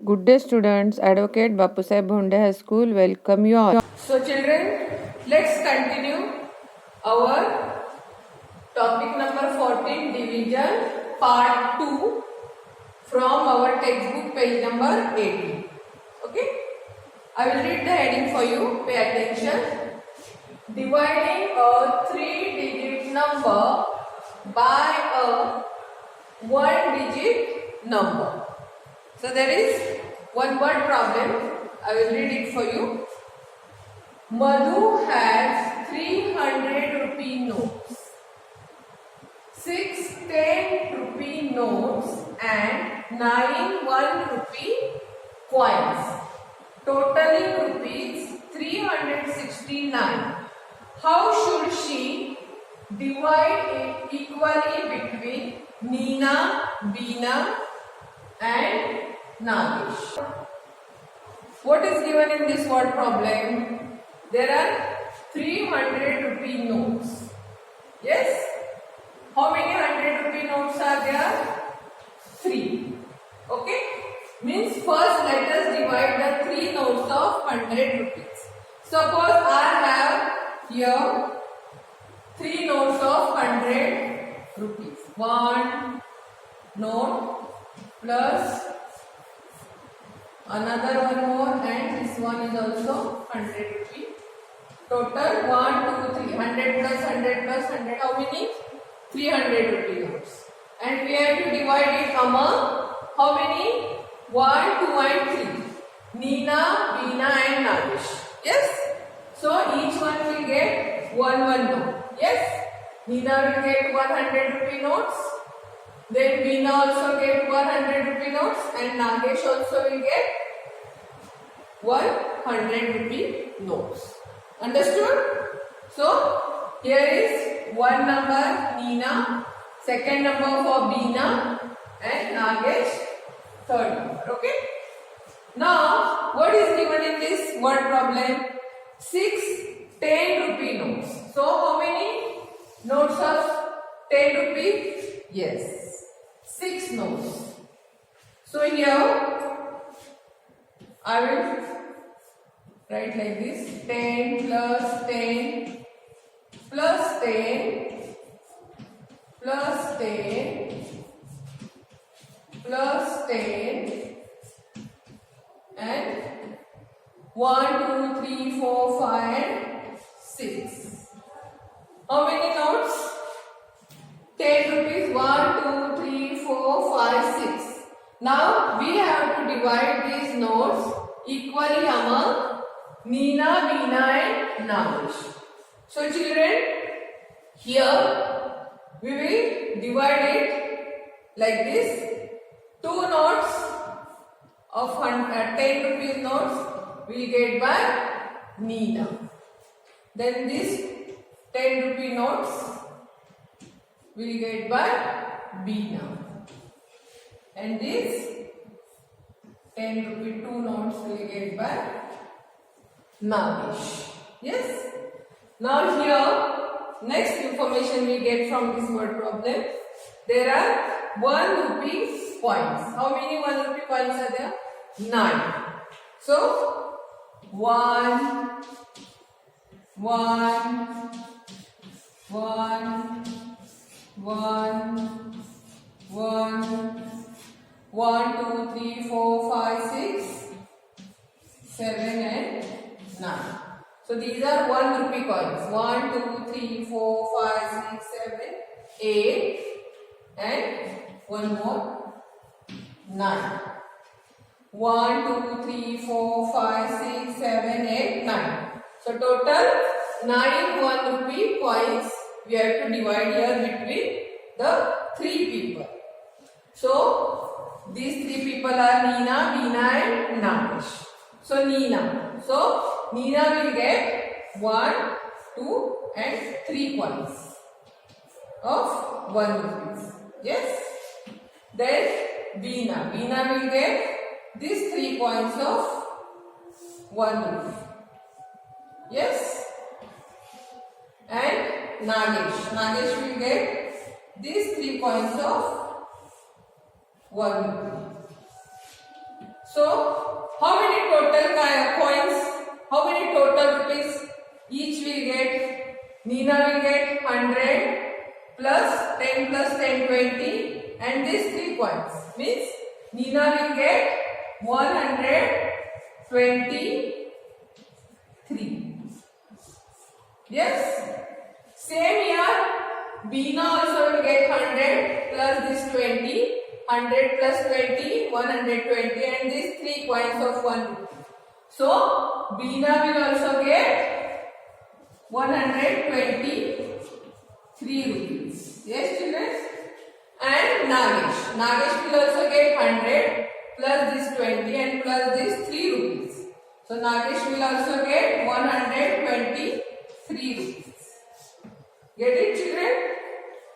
Good day students, Advocate Bapusaheb Bhonde High School welcome you all. So children, let's continue our topic number 14 division part 2 from our textbook page number 18. Okay, I will read the heading for you, pay attention. Dividing a 3-digit number by a 1-digit number. So there is one word problem. I will read it for you. Madhu has 300 rupee notes, 6 10 rupee notes and 9 1 rupee coins, totaling rupees 369. How should she divide it equally between Neena, Beena and Nagesh? What is given in this word problem? There are 300 rupee notes. Yes? How many 100 rupee notes are there? 3. Okay? Means first let us divide the 3 notes of 100 rupees. Suppose I have here 3 notes of 100 rupees. 1 note plus another one more, and this one is also 100 rupee. Total 1, 2, 3. 100 plus 100 plus 100. How many? 300 rupee notes. And we have to divide it among how many? 1, 2 and 3. Neena, Beena and Nagesh. Yes? So each one will get one note. Yes? Neena will get 100 rupee notes. Then Beena also get 100 rupee notes and Nagesh also will get 100 rupee notes. Understood? So here is one number Neena, second number for Beena and Nagesh, third number. Okay? Now what is given in this word problem? 6 10 rupee notes. So how many notes of 10 rupees? Yes, 6 notes. So here I will write like this: 10 plus 10 plus 10 plus 10 plus 10 and 1, 2, 3, 4, 5 and 6. How many notes? 10 rupees. 1, 2, 3, 4, 5, 6. Now we have to divide these notes equally among Neena, Beena and Nagesh. So children, here we will divide it like this. 2 notes of 10 rupees notes we will get by Neena. Then this 10 rupee notes we will get by Beena. And this 10 rupee 2 notes we will get by Nagesh. Yes? Now here, next information we get from this word problem. There are 1 rupee coins. How many 1 rupee coins are there? 9. So 1, 1, 1, 1, 1, 1, 2, 3, 4, 5, 6, 7 and 9. So these are 1 rupee coins. 1, 2, 3, 4, 5, 6, 7, 8 and one more 9. 1, 2, 3, 4, 5, 6, 7, 8, 9. So total 9 1 rupee coins we have to divide here between the 3 people. So these 3 people are Neena, Beena and Nagesh. So Neena. So Neena will get 1, 2 and 3 coins of 1 rupees. Yes? Then Beena. Beena will get these 3 coins of 1 rupee. Yes? And Nagesh. Nagesh will get these 3 coins of 1 rupee. So how many total coins? How many total rupees each will get? Nina will get 100 plus 10 plus 10 20, and these 3 coins means Nina will get 123. Yes. Same here. Beena also will get 100 plus this 20. 100 plus 20, 120, and these 3 coins of 1 rupee. So Beena will also get 123 rupees. Yes, children? And Nagesh will also get 100 plus this 20 and plus this 3 rupees. So Nagesh will also get 123 rupees. Get it, children?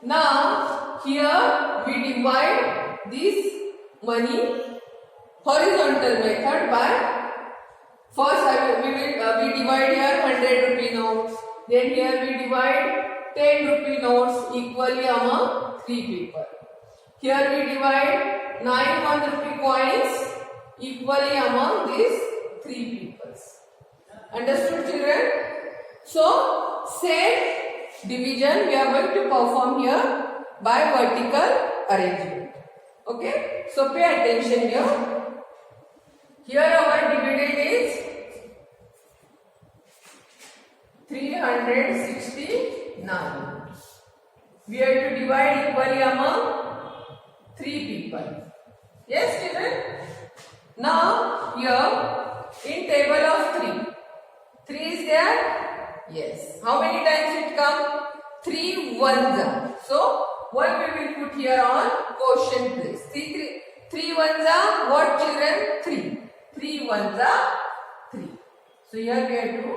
Now here we divide this money horizontal method by first we divide here 100 rupee notes, then here we divide 10 rupee notes equally among 3 people. Here we divide 9 1 rupee coins equally among these 3 people. Understood, children? So same division we are going to perform here by vertical arrangement. Okay, so pay attention here. Here our dividend is 369. We have to divide equally among 3 people. Yes, children? Now here in table of 3, 3 is there? Yes. How many times it come? 3 ones are. So 1 we will put here on quotient place. 3 ones are what, children? 3. 3 ones are 3. So here we have to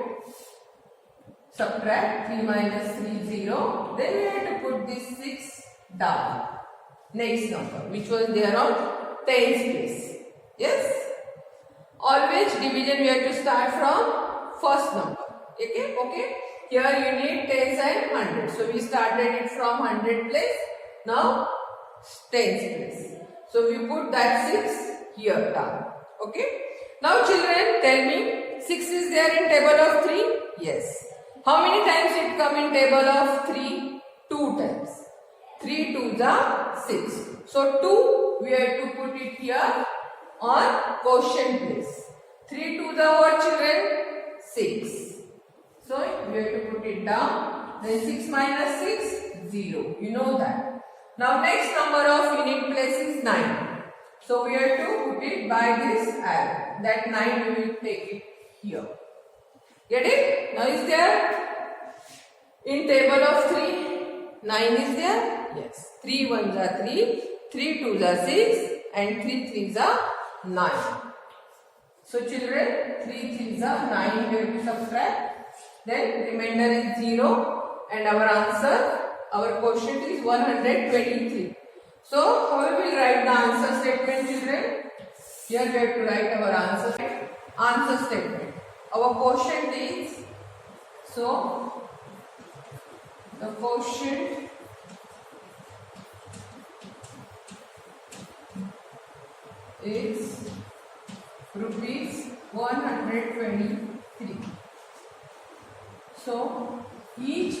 subtract 3 minus 3 0. Then we have to put this 6 down. Next number which was there on tens place. Yes. Always division we have to start from first number. Okay. Okay. Here you need tens and 100. So we started it from 100 place. Now tens place. So we put that 6 here down. Okay. Now children, tell me, 6 is there in table of 3? Yes. How many times it come in table of 3? 2 times. 3 2s are 6. So 2 we have to put it here on quotient place. 3 2s are what, children? 6. So we have to put it down. Then 6 minus 6, 0. You know that. Now next number of unit place is 9. So we have to put it by this arrow. That 9 we will take it here. Get it? Now is there? In table of 3, 9 is there? Yes. 3 ones are 3, 3 twos are 6, and 3 threes are 9. So children, 3 threes are 9 we have to subtract. Then remainder is 0, and our answer, our quotient is 123. So how we will write the answer statement, children? Here we have to write our answer statement. Our quotient is, so the quotient is rupees 123. So each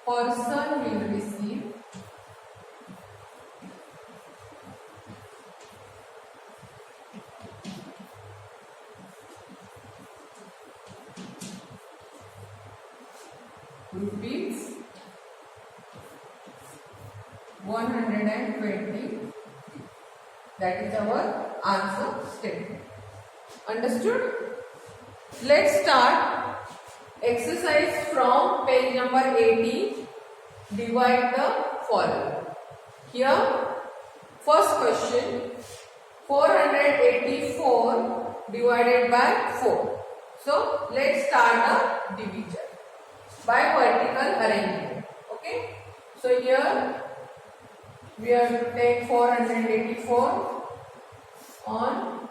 person will receive rupees 120. That is our answer statement. Understood? Let's start exercise from page number 80. Divide the following. Here, first question, 484 divided by 4. So let's start the division by vertical arrangement. Okay. So here we have to take 484 on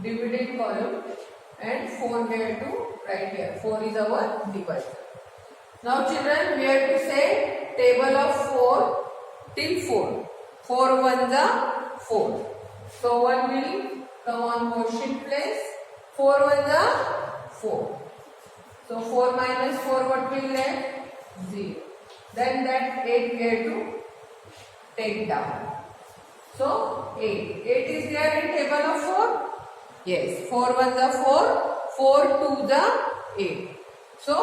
dividend column and 4 we have to write here. 4 is our divisor. Now children, we have to say table of 4 till 4. 4 ones are 4. So 1 will come on quotient place. 4 1 are 4. So 4 minus 4, what will left? 0. Then that 8 we have to take down. So 8. 8 is there in table of 4? Yes. 4 1 are 4. 4 2 are 8. So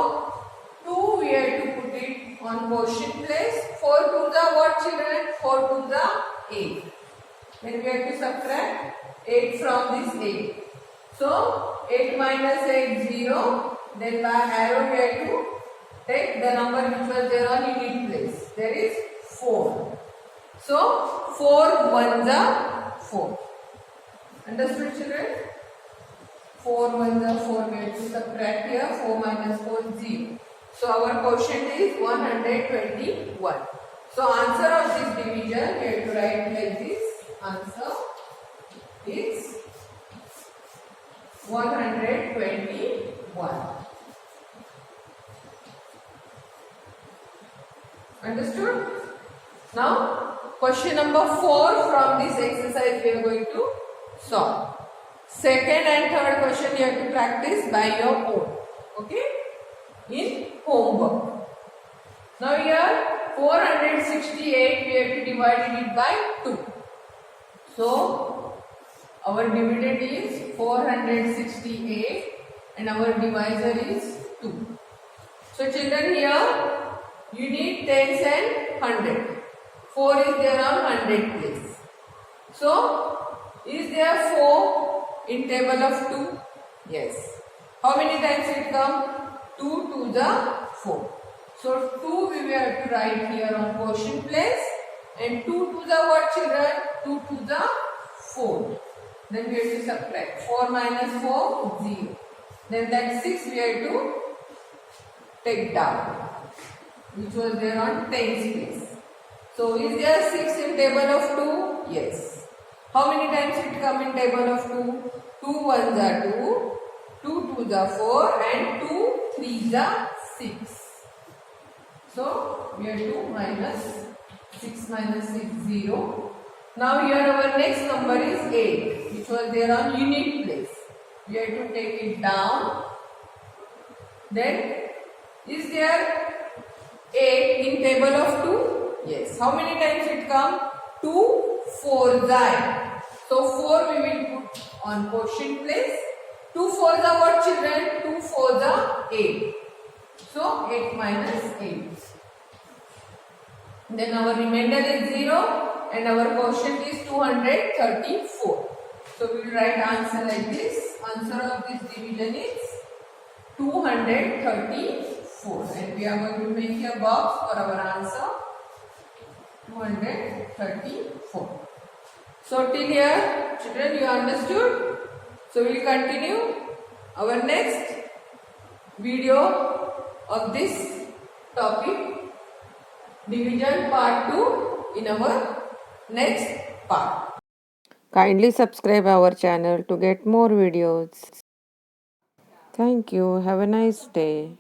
2 we have to put it on quotient place. 4 2 are what, children? 4 2 are 8. Then we have to subtract 8 from this 8. So 8 minus 8 0. Then by arrow we have to take the number which was there on unit place. There is 4. So 4 ones are 4. Understood, children? 4 ones are 4. We have to subtract here. 4 minus 4 0. So our quotient is 121. So answer of this division we have to write like this. Answer is 121. Understood? Now question number 4 from this exercise we are going to solve. Second and third question you have to practice by your own. Okay? In homework. Now here 468 we have to divide it by 2. So our dividend is 468 and our divisor is 2. So children, here you need tens and 100. 4 is there on 100 place. So is there 4 in table of 2? Yes. How many times it come? 2 to the 4. So 2 we will have to write here on quotient place, and 2 to the what, children? 2 to the 4. Then we have to subtract 4 minus 4 0. Then that 6 we have to take down, which was there on tens place. So is there 6 in table of 2? Yes. How many times it come in table of 2? 2 ones are 2, 2 twos are 4 and 2 threes are 6. So we have to minus 6 minus 6 0. Now here our next number is 8, which was there on unit place. We have to take it down. Then is there 8 in table of 2? Yes. How many times it come? 2 4s are. So 4 we will put on quotient place. 2 4s are what, children? 2 4s are 8. So 8 minus 8. Then our remainder is 0 and our quotient is 234. So we will write answer like this. Answer of this division is 234, and we are going to make a box for our answer. 234. So till here, children, you understood? So we will continue our next video of this topic, division part 2, in our next part. Kindly subscribe our channel to get more videos. Thank you. Have a nice day.